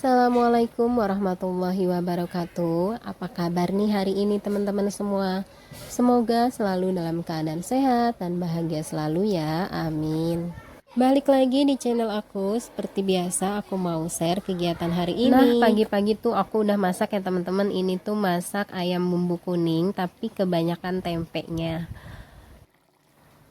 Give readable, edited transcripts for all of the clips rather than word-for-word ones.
Assalamualaikum warahmatullahi wabarakatuh. Apa kabar nih hari ini teman-teman semua? Semoga selalu dalam keadaan sehat dan bahagia selalu ya, amin. Balik lagi di channel aku. Seperti biasa aku mau share kegiatan hari ini. Nah, pagi-pagi tuh aku udah masak ya teman-teman. Ini tuh masak ayam bumbu kuning tapi kebanyakan tempenya.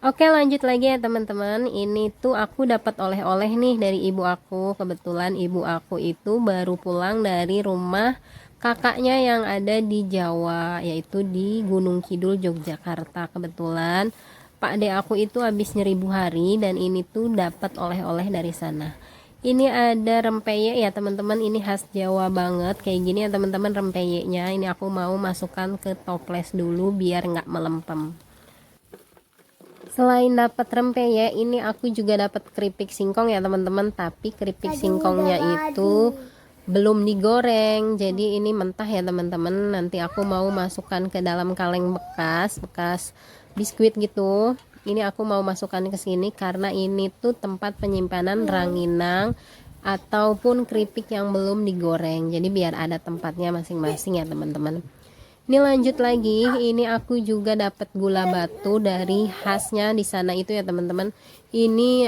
Oke, lanjut lagi ya teman-teman. Ini tuh aku dapat oleh-oleh nih dari ibu aku. Kebetulan ibu aku itu baru pulang dari rumah kakaknya yang ada di Jawa, yaitu di Gunung Kidul, Yogyakarta. Kebetulan Pak De aku itu habis 1000 hari dan ini tuh dapat oleh-oleh dari sana. Ini ada rempeyek ya teman-teman. Ini khas Jawa banget. Kayak gini ya teman-teman rempeyeknya. Ini aku mau masukkan ke toples dulu biar nggak melempem. Selain dapat rempeyek, ini aku juga dapat keripik singkong ya teman-teman. Tapi keripik singkongnya itu belum digoreng, jadi ini mentah ya teman-teman. Nanti aku mau masukkan ke dalam kaleng bekas biskuit gitu. Ini aku mau masukkan ke sini karena ini tuh tempat penyimpanan ranginang ataupun keripik yang belum digoreng. Jadi biar ada tempatnya masing-masing ya teman-teman. Ini lanjut lagi, ini aku juga dapat gula batu dari khasnya di sana itu ya teman-teman. Ini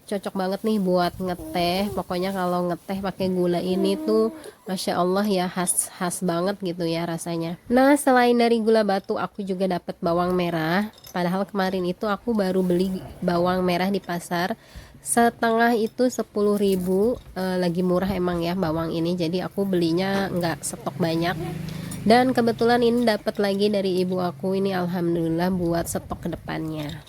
cocok banget nih buat ngeteh. Pokoknya kalau ngeteh pakai gula ini tuh Masya Allah ya, khas banget gitu ya rasanya. Nah, selain dari gula batu aku juga dapat bawang merah. Padahal kemarin itu aku baru beli bawang merah di pasar. Setengah itu 10.000, lagi murah emang ya bawang ini. Jadi aku belinya nggak stok banyak. Dan kebetulan ini dapat lagi dari ibu aku. Ini alhamdulillah buat stok ke depannya.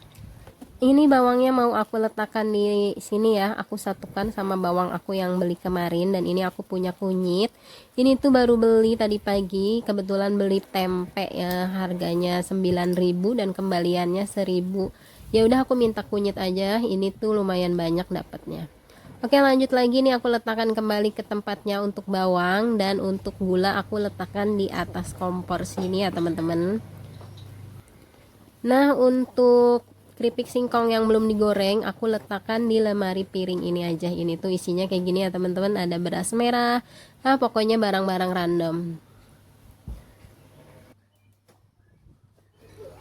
Ini bawangnya mau aku letakkan di sini ya. Aku satukan sama bawang aku yang beli kemarin. Dan ini aku punya kunyit. Ini tuh baru beli tadi pagi. Kebetulan beli tempe ya. Harganya 9.000 dan kembaliannya 1.000. Ya udah aku minta kunyit aja. Ini tuh lumayan banyak dapatnya. Oke, lanjut lagi nih, aku letakkan kembali ke tempatnya untuk bawang, dan untuk gula aku letakkan di atas kompor sini ya teman-teman. Nah, untuk keripik singkong yang belum digoreng aku letakkan di lemari piring ini aja. Ini tuh isinya kayak gini ya teman-teman. Ada beras merah, pokoknya barang-barang random.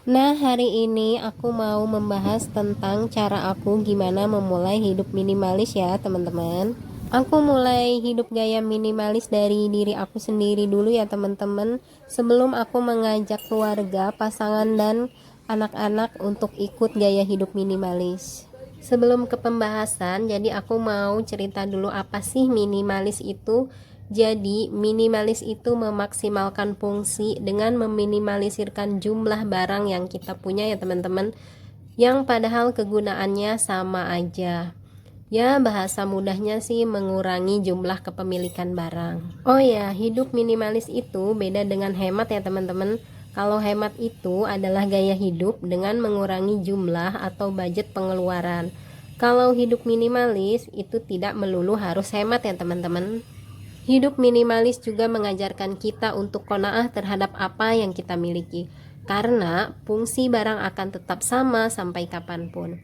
Nah, hari ini aku mau membahas tentang cara aku gimana memulai hidup minimalis ya teman-teman. Aku mulai hidup gaya minimalis dari diri aku sendiri dulu ya teman-teman. Sebelum aku mengajak keluarga, pasangan, dan anak-anak untuk ikut gaya hidup minimalis. Sebelum ke pembahasan, jadi aku mau cerita dulu apa sih minimalis itu. Jadi minimalis itu memaksimalkan fungsi dengan meminimalisirkan jumlah barang yang kita punya ya teman-teman, yang padahal kegunaannya sama aja. Ya, bahasa mudahnya sih mengurangi jumlah kepemilikan barang. Oh ya, hidup minimalis itu beda dengan hemat ya teman-teman. Kalau hemat itu adalah gaya hidup dengan mengurangi jumlah atau budget pengeluaran. Kalau hidup minimalis itu tidak melulu harus hemat ya teman-teman. Hidup minimalis juga mengajarkan kita untuk qanaah terhadap apa yang kita miliki, karena fungsi barang akan tetap sama sampai kapanpun.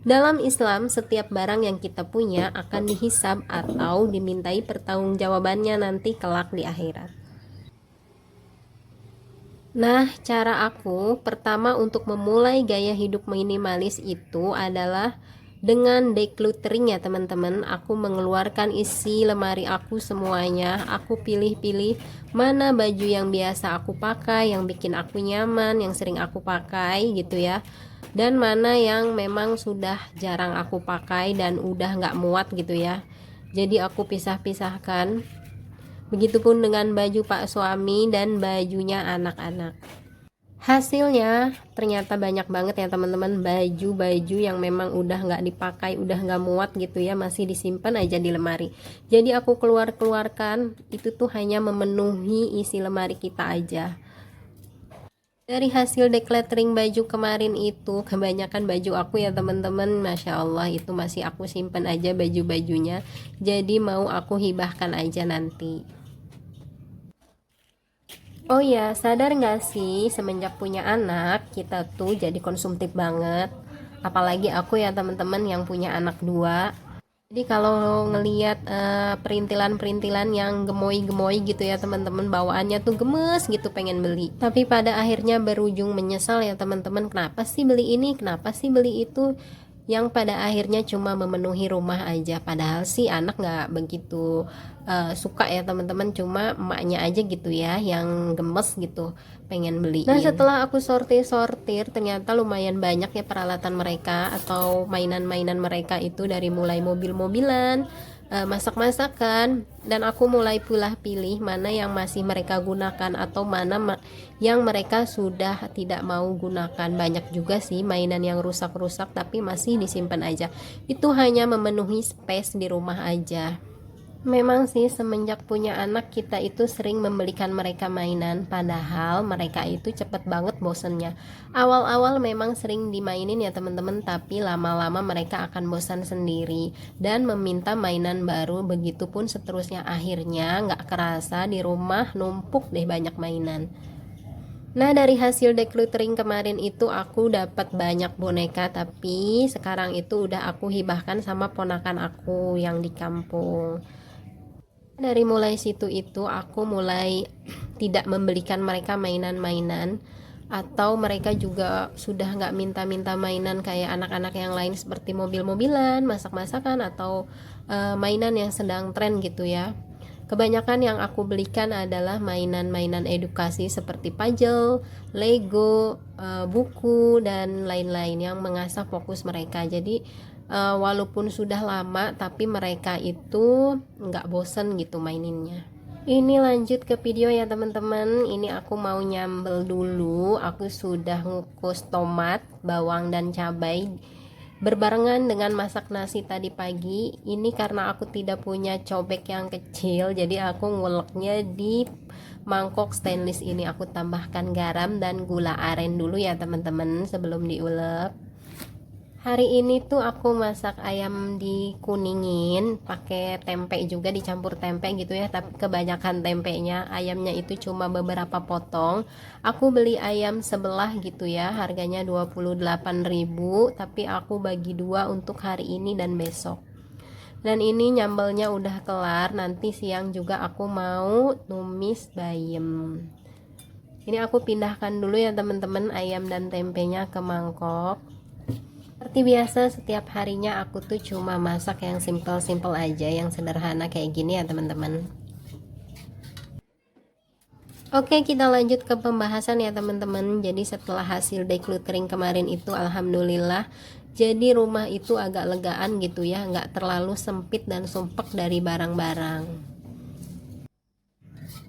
Dalam Islam, setiap barang yang kita punya akan dihisab atau dimintai pertanggungjawabannya nanti kelak di akhirat. Nah, cara aku pertama untuk memulai gaya hidup minimalis itu adalah dengan decluttering ya teman-teman. Aku mengeluarkan isi lemari aku semuanya. Aku pilih-pilih mana baju yang biasa aku pakai, yang bikin aku nyaman, yang sering aku pakai gitu ya. Dan mana yang memang sudah jarang aku pakai dan udah nggak muat gitu ya. Jadi aku pisah-pisahkan. Begitupun dengan baju pak suami dan bajunya anak-anak. Hasilnya ternyata banyak banget ya teman-teman, baju-baju yang memang udah nggak dipakai, udah nggak muat gitu ya, masih disimpan aja di lemari. Jadi aku keluarkan itu tuh hanya memenuhi isi lemari kita aja. Dari hasil decluttering baju kemarin itu kebanyakan baju aku ya teman-teman, Masya Allah itu masih aku simpan aja baju-bajunya, jadi mau aku hibahkan aja nanti. Oh ya, sadar nggak sih semenjak punya anak kita tuh jadi konsumtif banget. Apalagi aku ya teman-teman yang punya anak dua. Jadi kalau ngelihat perintilan-perintilan yang gemoy-gemoy gitu ya teman-teman, bawaannya tuh gemes gitu pengen beli. Tapi pada akhirnya berujung menyesal ya teman-teman, kenapa sih beli ini, kenapa sih beli itu, yang pada akhirnya cuma memenuhi rumah aja. Padahal sih anak nggak begitu suka ya teman-teman, cuma emaknya aja gitu ya yang gemes gitu pengen beliin. Nah setelah aku sortir-sortir ternyata lumayan banyak ya peralatan mereka atau mainan-mainan mereka itu, dari mulai mobil-mobilan, masak-masakan, dan aku mulai pula pilih mana yang masih mereka gunakan atau mana yang mereka sudah tidak mau gunakan. Banyak juga sih mainan yang rusak-rusak tapi masih disimpan aja, itu hanya memenuhi space di rumah aja. Memang sih semenjak punya anak kita itu sering membelikan mereka mainan, padahal mereka itu cepet banget bosennya. Awal-awal memang sering dimainin ya teman-teman, tapi lama-lama mereka akan bosan sendiri dan meminta mainan baru, begitupun seterusnya. Akhirnya nggak kerasa di rumah numpuk deh banyak mainan. Nah dari hasil decluttering kemarin itu aku dapat banyak boneka, tapi sekarang itu udah aku hibahkan sama ponakan aku yang di kampung. Dari mulai situ itu aku mulai tidak membelikan mereka mainan-mainan, atau mereka juga sudah nggak minta-minta mainan kayak anak-anak yang lain seperti mobil-mobilan, masak-masakan, atau mainan yang sedang tren gitu ya. Kebanyakan yang aku belikan adalah mainan-mainan edukasi seperti puzzle, Lego, buku, dan lain-lain yang mengasah fokus mereka. Jadi walaupun sudah lama tapi mereka itu nggak bosen gitu maininnya. Ini lanjut ke video ya teman-teman. Ini aku mau nyambel dulu. Aku sudah ngukus tomat, bawang, dan cabai berbarengan dengan masak nasi tadi pagi. Ini karena aku tidak punya cobek yang kecil, jadi aku nguleknya di mangkok stainless ini. Aku tambahkan garam dan gula aren dulu ya teman-teman sebelum diulek. Hari ini tuh aku masak ayam dikuningin pakai tempe juga, dicampur tempe gitu ya, tapi kebanyakan tempenya, ayamnya itu cuma beberapa potong. Aku beli ayam sebelah gitu ya, harganya 28.000, tapi aku bagi dua untuk hari ini dan besok. Dan ini nyambelnya udah kelar, nanti siang juga aku mau numis bayam. Ini aku pindahkan dulu ya teman-teman ayam dan tempenya ke mangkok. Seperti biasa setiap harinya aku tuh cuma masak yang simple-simple aja, yang sederhana kayak gini ya teman-teman. Oke, kita lanjut ke pembahasan ya teman-teman. Jadi setelah hasil decluttering kemarin itu alhamdulillah, jadi rumah itu agak legaan gitu ya, nggak terlalu sempit dan sumpek dari barang-barang.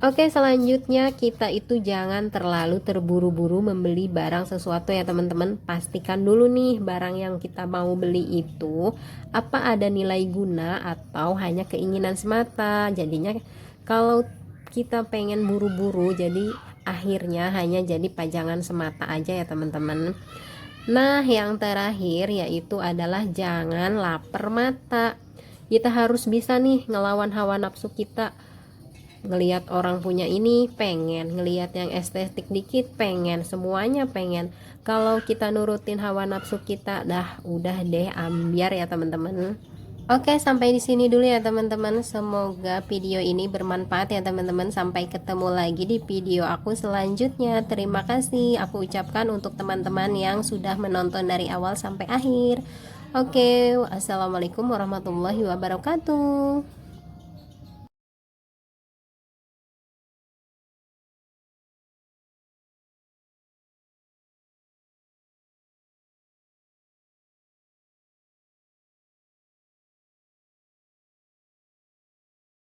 Oke, selanjutnya kita itu jangan terlalu terburu-buru membeli barang sesuatu ya teman-teman. Pastikan dulu nih barang yang kita mau beli itu apa ada nilai guna atau hanya keinginan semata. Jadinya kalau kita pengen buru-buru, jadi akhirnya hanya jadi pajangan semata aja ya teman-teman. Nah yang terakhir yaitu adalah jangan lapar mata. Kita harus bisa nih ngelawan hawa nafsu kita. Ngelihat orang punya ini pengen, ngelihat yang estetik dikit pengen, semuanya pengen. Kalau kita nurutin hawa nafsu kita, udah deh ambiar ya teman-teman. Oke, sampai di sini dulu ya teman-teman. Semoga video ini bermanfaat ya teman-teman. Sampai ketemu lagi di video aku selanjutnya. Terima kasih aku ucapkan untuk teman-teman yang sudah menonton dari awal sampai akhir. Oke, wassalamualaikum warahmatullahi wabarakatuh.